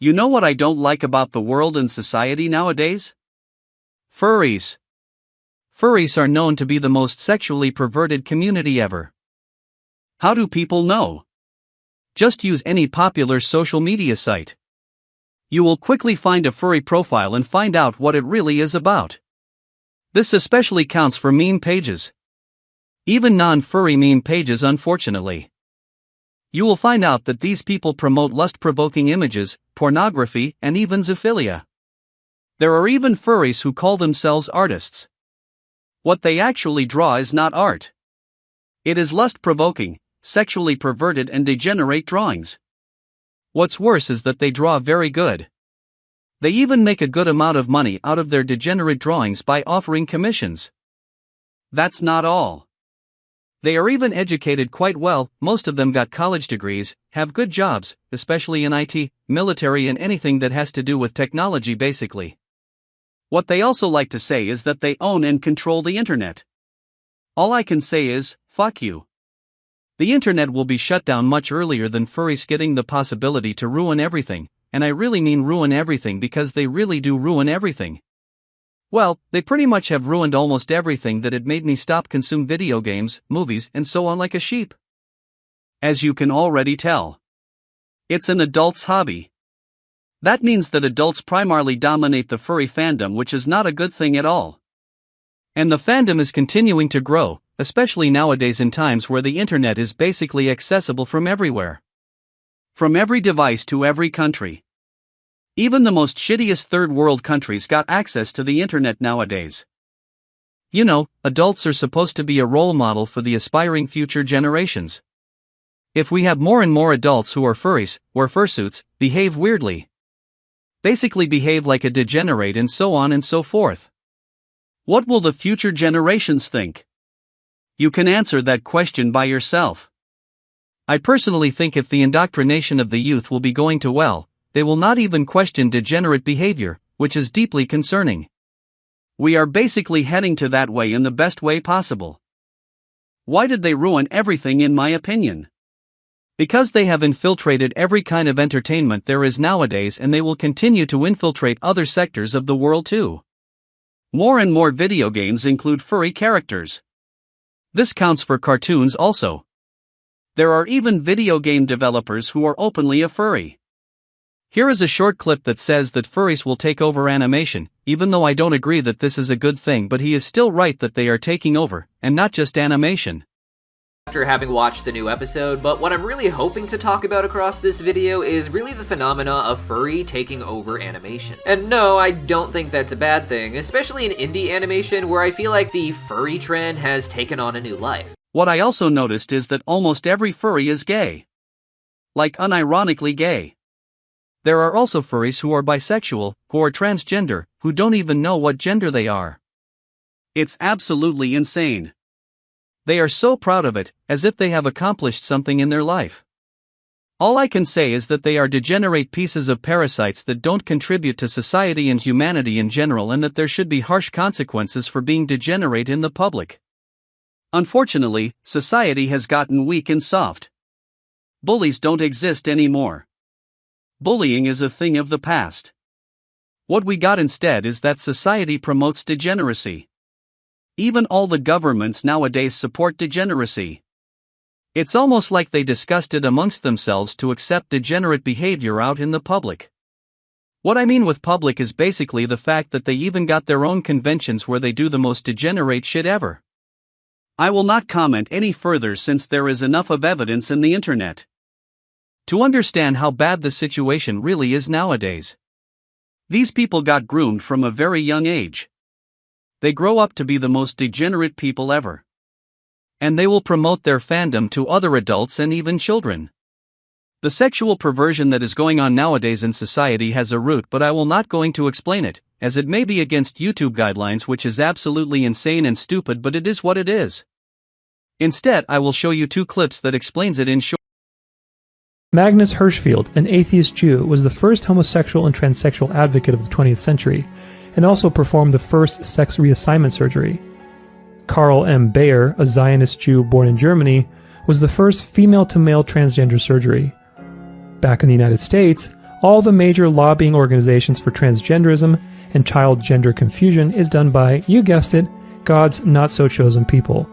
You know what I don't like about the world and society nowadays? Furries. Furries are known to be the most sexually perverted community ever. How do people know? Just use any popular social media site. You will quickly find a furry profile and find out what it really is about. This especially counts for meme pages. Even non-furry meme pages, unfortunately. You will find out that these people promote lust-provoking images, pornography, and even zoophilia. There are even furries who call themselves artists. What they actually draw is not art. It is lust-provoking, sexually perverted and degenerate drawings. What's worse is that they draw very good. They even make a good amount of money out of their degenerate drawings by offering commissions. That's not all. They are even educated quite well, most of them got college degrees, have good jobs, especially in IT, military and anything that has to do with technology basically. What they also like to say is that they own and control the internet. All I can say is, fuck you. The internet will be shut down much earlier than furries getting the possibility to ruin everything, and I really mean ruin everything because they really do ruin everything. Well, they pretty much have ruined almost everything that had made me stop consume video games, movies, and so on like a sheep. As you can already tell, it's an adult's hobby. That means that adults primarily dominate the furry fandom, which is not a good thing at all. And the fandom is continuing to grow, especially nowadays in times where the internet is basically accessible from everywhere. From every device to every country. Even the most shittiest third world countries got access to the internet nowadays. You know, adults are supposed to be a role model for the aspiring future generations. If we have more and more adults who are furries, wear fursuits, behave weirdly, basically behave like a degenerate and so on and so forth, what will the future generations think? You can answer that question by yourself. I personally think if the indoctrination of the youth will be going to well, they will not even question degenerate behavior, which is deeply concerning. We are basically heading to that way in the best way possible. Why did they ruin everything in my opinion? Because they have infiltrated every kind of entertainment there is nowadays, and they will continue to infiltrate other sectors of the world too. More and more video games include furry characters. This counts for cartoons also. There are even video game developers who are openly a furry. Here is a short clip that says that furries will take over animation, even though I don't agree that this is a good thing, but he is still right that they are taking over, and not just animation. After having watched the new episode, but what I'm really hoping to talk about across this video is really the phenomena of furry taking over animation. And no, I don't think that's a bad thing, especially in indie animation where I feel like the furry trend has taken on a new life. What I also noticed is that almost every furry is gay. Like unironically gay. There are also furries who are bisexual, who are transgender, who don't even know what gender they are. It's absolutely insane. They are so proud of it, as if they have accomplished something in their life. All I can say is that they are degenerate pieces of parasites that don't contribute to society and humanity in general, and that there should be harsh consequences for being degenerate in the public. Unfortunately, society has gotten weak and soft. Bullies don't exist anymore. Bullying is a thing of the past. What we got instead is that society promotes degeneracy. Even all the governments nowadays support degeneracy. It's almost like they discussed it amongst themselves to accept degenerate behavior out in the public. What I mean with public is basically the fact that they even got their own conventions where they do the most degenerate shit ever. I will not comment any further since there is enough of evidence in the internet to understand how bad the situation really is nowadays. These people got groomed from a very young age. They grow up to be the most degenerate people ever. And they will promote their fandom to other adults and even children. The sexual perversion that is going on nowadays in society has a root, but I will not going to explain it, as it may be against YouTube guidelines, which is absolutely insane and stupid, but it is what it is. Instead, I will show you 2 clips that explains it in short. Magnus Hirschfeld, an atheist Jew, was the first homosexual and transsexual advocate of the 20th century, and also performed the first sex reassignment surgery. Karl M. Bayer, a Zionist Jew born in Germany, was the first female-to-male transgender surgery. Back in the United States, All the major lobbying organizations for transgenderism and child gender confusion is done by, you guessed it, God's not-so-chosen people.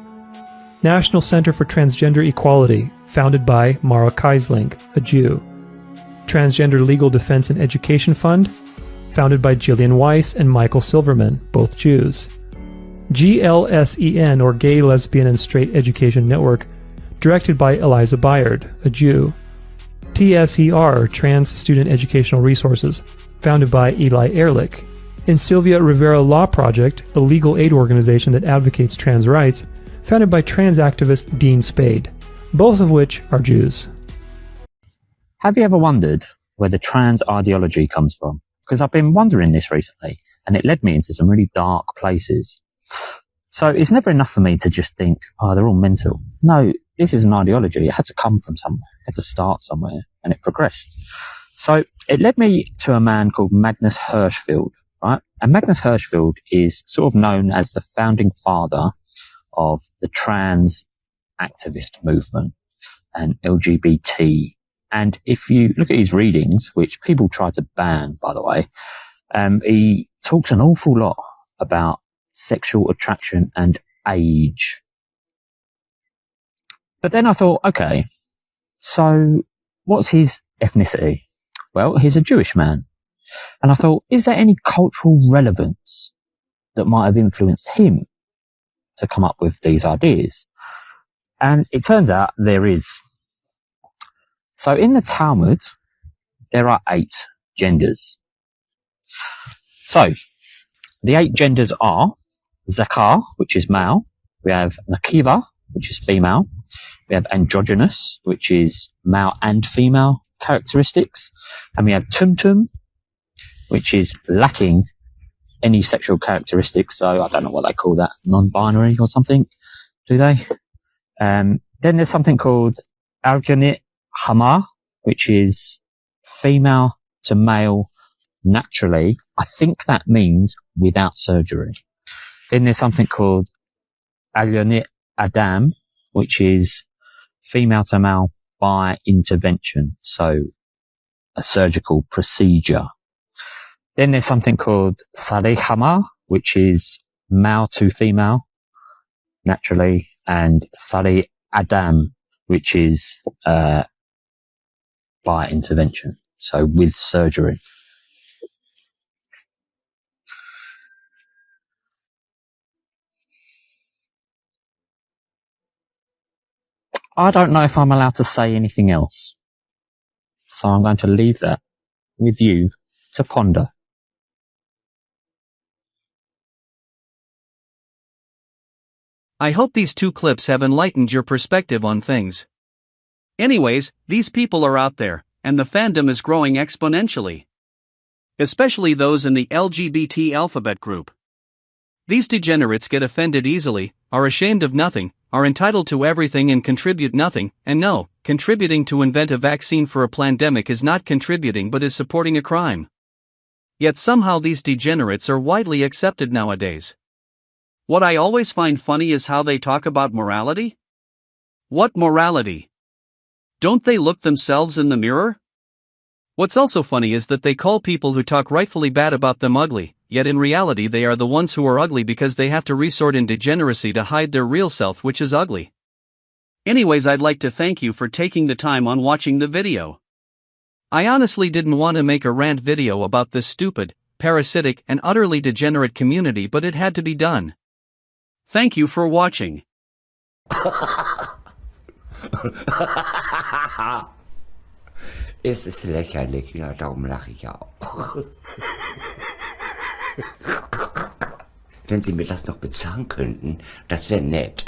National Center for Transgender Equality, founded by Mara Keisling, a Jew. Transgender Legal Defense and Education Fund, founded by Gillian Weiss and Michael Silverman, both Jews. GLSEN, or Gay, Lesbian, and Straight Education Network, directed by Eliza Bayard, a Jew. TSER, Trans Student Educational Resources, founded by Eli Ehrlich. And Sylvia Rivera Law Project, a legal aid organization that advocates trans rights, founded by trans activist Dean Spade, both of which are Jews. Have you ever wondered where the trans ideology comes from? Because I've been wondering this recently, and it led me into some really dark places. So it's never enough for me to just think, oh, they're all mental. No, this is an ideology. It had to come from somewhere. It had to start somewhere, and it progressed. So it led me to a man called Magnus Hirschfeld, right? And Magnus Hirschfeld is sort of known as the founding father of the trans activist movement and LGBT. And if you look at his readings, which people try to ban, by the way, he talks an awful lot about sexual attraction and age. But then I thought, okay, so what's his ethnicity? Well, he's a Jewish man. And I thought, is there any cultural relevance that might have influenced him to come up with these ideas? And it turns out there is. So in the Talmud, there are 8 genders. So the 8 genders are Zakar, which is male. We have Nakiva, which is female. We have androgynous, which is male and female characteristics. And we have Tumtum, which is lacking any sexual characteristics. So I don't know what they call that, non-binary or something, do they? Then there's something called Alganit Hamar, which is female to male naturally. I think that means without surgery. Then there's something called Alganit Adam, which is female to male by intervention, so a surgical procedure. Then there's something called Sareh Hamar, which is male to female naturally, and Sareh Adam, which is by intervention, so with surgery. I don't know if I'm allowed to say anything else, so I'm going to leave that with you to ponder. I hope these 2 clips have enlightened your perspective on things. Anyways, these people are out there, and the fandom is growing exponentially. Especially those in the LGBT alphabet group. These degenerates get offended easily, are ashamed of nothing, are entitled to everything and contribute nothing, and no, contributing to invent a vaccine for a pandemic is not contributing but is supporting a crime. Yet somehow these degenerates are widely accepted nowadays. What I always find funny is how they talk about morality. What morality? Don't they look themselves in the mirror? What's also funny is that they call people who talk rightfully bad about them ugly, yet in reality they are the ones who are ugly because they have to resort in degeneracy to hide their real self, which is ugly. Anyways, I'd like to thank you for taking the time on watching the video. I honestly didn't want to make a rant video about this stupid, parasitic and utterly degenerate community, but it had to be done. Thank you for watching. Es ist lächerlich, ja, darum lache ich auch. Wenn Sie mir das noch bezahlen könnten, das wäre nett.